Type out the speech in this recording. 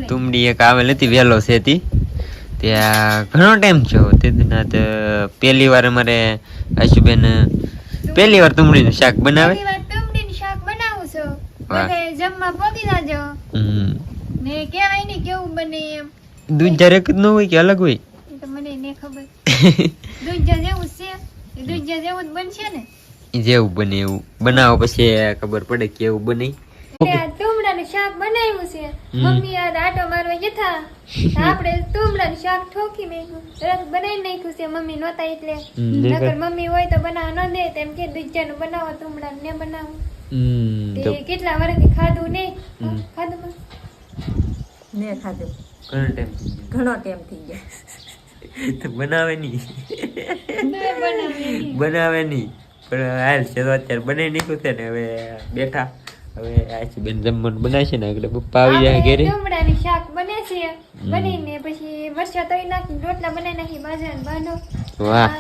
તુમડી એક આવેલ હતી વેલો સેતી ત્યાં ઘણો ટાઈમ થયો તે દિના તો પહેલી વાર અમારે આશુબેન પહેલી વાર તુમડીનું શાક બનાવે તુમડીનું શાક બનાવું છું બધે જમવા પોગી જાજો ને કેવાય ને કેવું બને એમ દૂધ જરેક જ ન હોય કે અલગ હોય એ તો મને ને ખબર દૂધ જેવું છે દૂધ જેવું જ બનશે ને જેવું બને એવું બનાવો પછી ખબર પડે કેવું બને તુમડાનું શાક બનાવ્યું છે મમ્મી આ આટો મારવા જતા આપણે તુમડાનું શાક ઠોકી મેં રસ બનાવી નાખ્યું છે મમ્મી નહોતા એટલે નકર મમ્મી હોય તો બનાવવા ન દે તેમ કે દૂધિયાનું બનાવો તુમડાનું ને બનાવું તે કેટલા વર્ષથી ખાધું ને ખાધું ને ખાધું ઘણો ટાઈમ થઈ ગયો તો બનાવે નહીં પણ હાલ છે તો અત્યારે બનાવી નાખ્યું છે ને હવે બેઠા હવે આછી બેન જમવાનું બનાવશે ને એટલે પપ્પા આવી જાય ઘરે તુમડાનું શાક બને છે બનીને પછી મરચા તળી નાખી રોટલા બનાવી નાખી બાજરાના બાંધો વાહ